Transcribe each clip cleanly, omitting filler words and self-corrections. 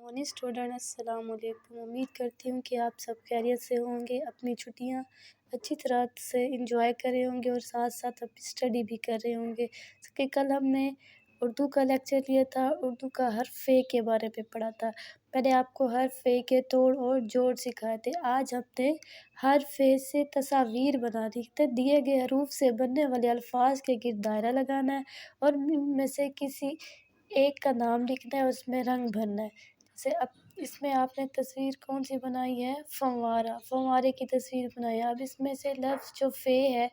Morning student, अस्सलाम वालेकुम। उम्मीद करती हूँ कि आप सब खैरियत से होंगे, अपनी छुट्टियाँ अच्छी तरह से एंजॉय कर रहे होंगे और साथ साथ अपनी स्टडी भी कर रहे होंगे। कि कल हमने उर्दू का लेक्चर लिया था, उर्दू का हरफ़ के बारे में पढ़ा था। पहले आपको हरफ़ के तोड़ और जोड़ सिखाए थे। आज हमने हरफ़ से तस्वीर बनानी है। दिए गए हरूफ से बनने वाले अल्फाज के गिर्द दायरा लगाना है और इनमें से किसी एक का नाम लिखना है, उसमें रंग भरना है। जैसे अब इसमें आपने तस्वीर कौन सी बनाई है? फव्वारा, फव्वारे की तस्वीर बनाई है। अब इसमें से लफ्ज़ जो फ़े है,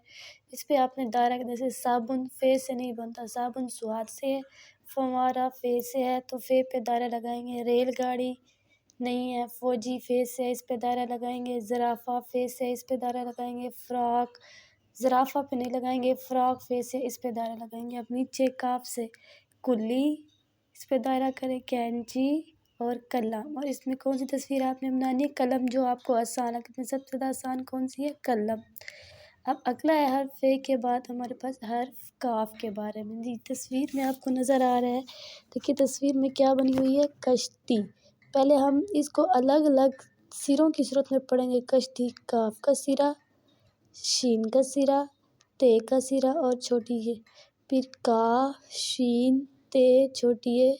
इस पे आपने दायरा, जैसे साबुन फ़े से नहीं बनता, साबुन स्वाद से है, फव्वारा फ़े से है, तो फ़े पे दायरा लगाएंगे। रेलगाड़ी नहीं है, फ़ौजी फ़े से है, इस पे दायरा लगाएंगे। ज़राफ़ा फ़े से है, इस पे दायरा लगाएंगे। फ़्रॉक ज़राफ़ा पे नहीं लगाएंगे, फ़्रॉक फ़े से, इस पे दायरा लगाएंगे। अब नीचे काफ से कुल्ली, इस पे दायरा करें। कैंची और कलम, और इसमें कौन सी तस्वीर आपने बनानी है? कलम, जो आपको आसान है। सबसे ज़्यादा आसान कौन सी है? कलम। अब अगला है हरफ़ के बाद हमारे पास हरफ़ काफ के बारे में। जी, तस्वीर में आपको नज़र आ रहा है, देखिए तस्वीर में क्या बनी हुई है? कश्ती। पहले हम इसको अलग अलग सिरों की सूरत में पढ़ेंगे। कश्ती, काफ का सिरा, शीन का सिरा, ते का सिरा और छोटी है। फिर का, शीन, ते, छोटी है,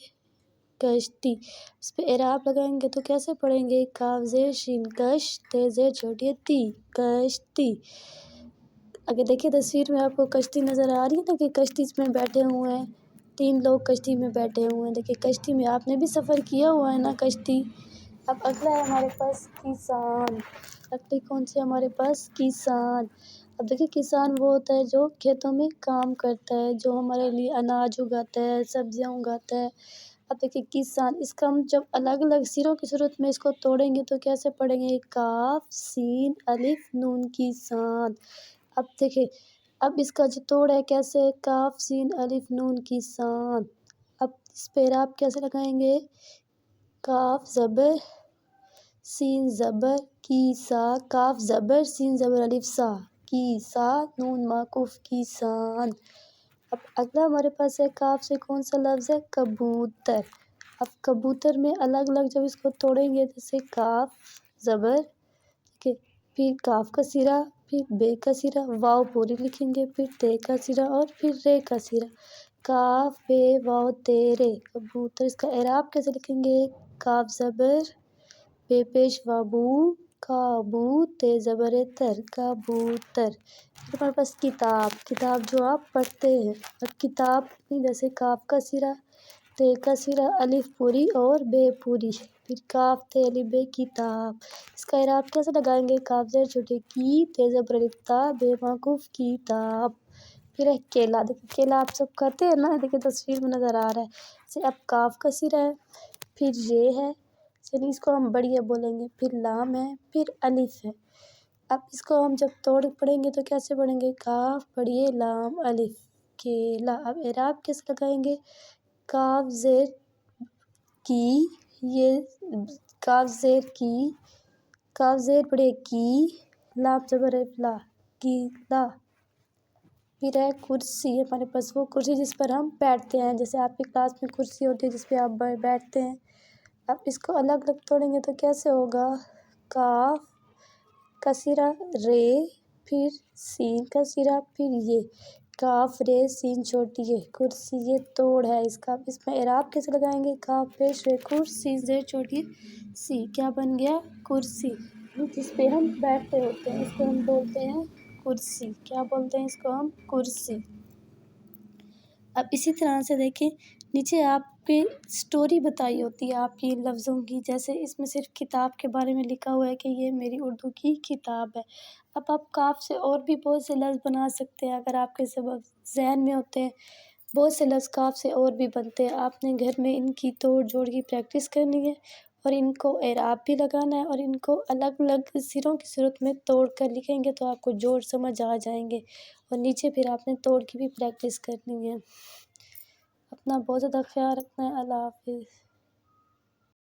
कश्ती। उस पर एराब लगाएंगे तो कैसे पढ़ेंगे? काफ ज़ेर शीन कश, ते ज़ेर छोटी है ती, कश्ती। अगर देखिए तस्वीर में आपको कश्ती नज़र आ रही है ना, कि कश्ती में बैठे हुए हैं, 3 लोग कश्ती में बैठे हुए हैं। देखिए कश्ती में आपने भी सफ़र किया हुआ है ना, कश्ती। अब अगला है हमारे पास किसान। अगली कौन सी हमारे पास? किसान। अब देखिए किसान वो होता है जो खेतों में काम करता है, जो हमारे लिए अनाज उगाता है, सब्जियां उगाता है। अब देखिए किसान, इसका हम जब अलग अलग सिरों की सूरत में इसको तोड़ेंगे तो कैसे पढ़ेंगे? काफ सीन अलिफ नून किसान। अब देखिए, अब इसका जो तोड़ है कैसे? काफ सीन अलिफ नून किसान। अब इस पर आप कैसे लगाएंगे? काफ ज़बर सीन ज़बर की सा, काफ ज़बर सीन ज़बर अलिफ सा, की सा नून माकूफ किसान। अब अगला हमारे पास है काफ से कौन सा लफ्ज़ है? कबूतर। अब कबूतर में अलग अलग जब इसको तोड़ेंगे, जैसे काफ ज़बर, ठीक है, फिर काफ का सिरा, फिर बे का सिरा, वाव पूरी लिखेंगे, फिर ते का सिरा और फिर रे का सिरा। काफ बे वाव तेरे, कबूतर। इसका एराब कैसे लिखेंगे? काफ ज़बर, बे पेश वाबू, काबू, ते ज़बर तर, कबूतर। फिर हमारे पास किताब, किताब जो आप पढ़ते हैं। अब किताब में जैसे काफ का सिरा, ते का सिरा, अलिफ पूरी और बे पूरी, फिर काफ ते अलिफ बे किताब। इसका इराब कैसे लगाएंगे? काफ ज़ेर छोटे की, ते ज़बर अलिफ ता, बे माकूफ किताब। फिर है केला। देखिए केला आप सब खाते हैं ना, देखिए तस्वीर में नज़र आ रहा है। जैसे अब काफ का सिरा है, फिर ये है, चलिए इसको हम बढ़िया बोलेंगे, फिर लाम है, फिर अलिफ है। अब इसको हम जब तोड़ पढ़ेंगे तो कैसे पढ़ेंगे? काफ पढ़िए लाम अलिफ, केला। अब एराब कैसे लगाएंगे? काफ ज़ेर की, ये काफ ज़ेर की, काफ ज़ेर पढ़िए की, लाम ज़बर अलिफ ला, कीला। फिर है कुर्सी। हमारे पास वो कुर्सी जिस पर हम बैठते हैं, जैसे आपकी क्लास में कुर्सी होती है जिस पे आप बैठते हैं। अब इसको अलग अलग तोड़ेंगे तो कैसे होगा? काफ का सिरा रे, फिर सीन का सिरा, फिर ये काफ रे सीन छोटी है, कुर्सी। ये तोड़ है इसका। इसमें एराब कैसे लगाएंगे? काफ पेश रे कुर्सी ज़ेर छोटी सी, क्या बन गया? कुर्सी। जिस पे हम बैठते होते हैं इसको हम बोलते हैं कुर्सी। क्या बोलते हैं इसको हम? कुर्सी। अब इसी तरह से देखिए नीचे आपकी स्टोरी बताई होती है आपकी लफ्ज़ों की। जैसे इसमें सिर्फ किताब के बारे में लिखा हुआ है कि ये मेरी उर्दू की किताब है। अब आप काफ से और भी बहुत से लफ्ज़ बना सकते हैं, अगर आपके सबक ज़हन में होते हैं। बहुत से लफ्ज़ काफ से और भी बनते हैं। आपने घर में इनकी तोड़ जोड़ की प्रैक्टिस करनी है और इनको एराब भी लगाना है, और इनको अलग अलग सिरों की सूरत में तोड़ कर लिखेंगे तो आपको जोड़ समझ आ जाएंगे। और नीचे फिर आपने तोड़ की भी प्रैक्टिस करनी है। अपना बहुत ज़्यादा ख्याल रखना है। अल्लाह हाफिज़।